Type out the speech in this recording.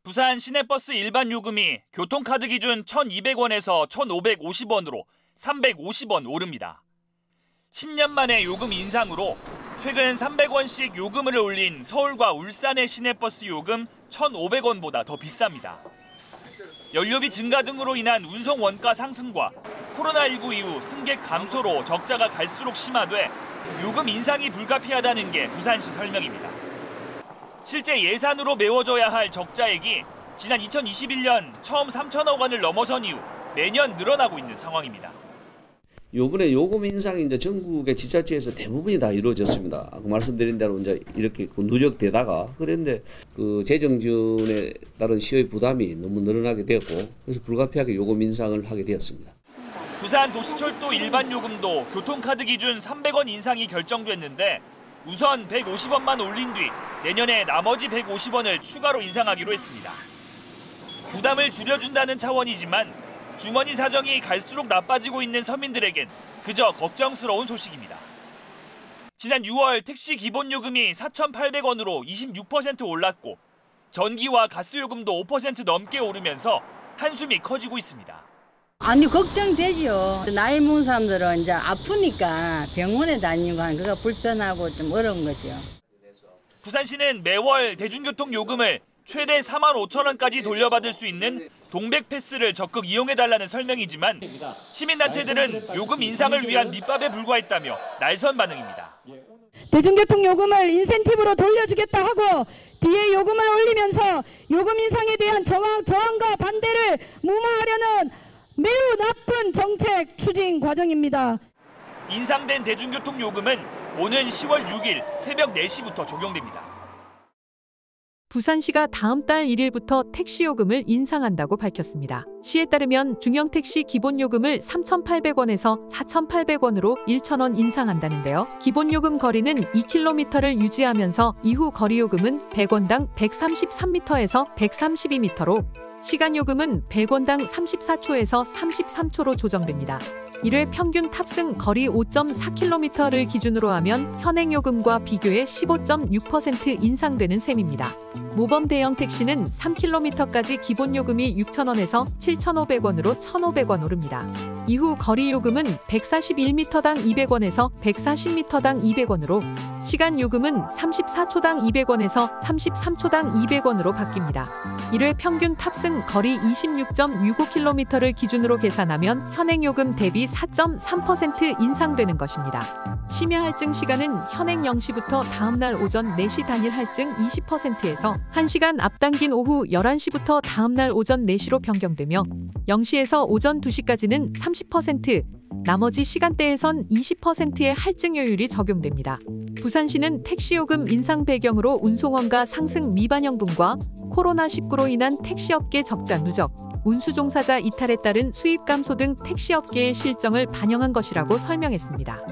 부산 시내버스 일반 요금이 교통카드 기준 1,200원에서 1,550원으로 350원 오릅니다. 10년 만에 요금 인상으로 최근 300원씩 요금을 올린 서울과 울산의 시내버스 요금 1,500원보다 더 비쌉니다. 연료비 증가 등으로 인한 운송 원가 상승과 코로나19 이후 승객 감소로 적자가 갈수록 심화돼 요금 인상이 불가피하다는 게 부산시 설명입니다. 실제 예산으로 메워져야 할 적자액이 지난 2021년 처음 3천억 원을 넘어선 이후 매년 늘어나고 있는 상황입니다. 요번에 요금 인상이 이제 전국의 지자체에서 대부분이 다 이루어졌습니다. 아까 말씀드린 대로 이제 이렇게 누적되다가 그런데 그 재정 지원에 따른 시의 부담이 너무 늘어나게 되었고 그래서 불가피하게 요금 인상을 하게 되었습니다. 부산 도시철도 일반 요금도 교통카드 기준 300원 인상이 결정됐는데 우선 150원만 올린 뒤 내년에 나머지 150원을 추가로 인상하기로 했습니다. 부담을 줄여준다는 차원이지만 주머니 사정이 갈수록 나빠지고 있는 서민들에겐 그저 걱정스러운 소식입니다. 지난 6월 택시 기본요금이 4,800원으로 26% 올랐고 전기와 가스요금도 5% 넘게 오르면서 한숨이 커지고 있습니다. 아니 걱정되죠. 나이 먹은 사람들은 이제 아프니까 병원에 다니고 하는 그거 불편하고 좀 어려운 거죠. 부산시는 매월 대중교통 요금을 최대 45,000원까지 돌려받을 수 있는 동백패스를 적극 이용해달라는 설명이지만 시민단체들은 요금 인상을 위한 밑밥에 불과했다며 날선 반응입니다. 대중교통 요금을 인센티브로 돌려주겠다 하고 뒤에 요금을 올리면서 요금 인상에 대한 저항과 반대를 무마하려는 매우 나쁜 정책 추진 과정입니다. 인상된 대중교통 요금은 오는 10월 6일 새벽 4시부터 적용됩니다. 부산시가 다음 달 1일부터 택시요금을 인상한다고 밝혔습니다. 시에 따르면 중형택시 기본요금을 3,800원에서 4,800원으로 1,000원 인상한다는데요. 기본요금 거리는 2km를 유지하면서 이후 거리요금은 100원당 133m에서 132m로 시간요금은 100원당 34초에서 33초로 조정됩니다. 1회 평균 탑승 거리 5.4km를 기준으로 하면 현행요금과 비교해 15.6% 인상되는 셈입니다. 모범 대형 택시는 3km까지 기본요금이 6,000원에서 7,500원으로 1,500원 오릅니다. 이후 거리요금은 141m당 200원에서 140m당 200원으로 시간요금은 34초당 200원에서 33초당 200원으로 바뀝니다. 1회 평균 탑승 거리 26.65km를 기준으로 계산하면 현행요금 대비 4.3% 인상되는 것입니다. 심야 할증 시간은 현행 0시부터 다음날 오전 4시 단일 할증 20%에서 1시간 앞당긴 오후 11시부터 다음날 오전 4시로 변경되며 0시에서 오전 2시까지는 30%, 나머지 시간대에선 20%의 할증료율이 적용됩니다. 부산시는 택시요금 인상 배경으로 운송원가 상승 미반영분과 코로나19로 인한 택시업계 적자 누적, 운수종사자 이탈에 따른 수입 감소 등 택시업계의 실정을 반영한 것이라고 설명했습니다.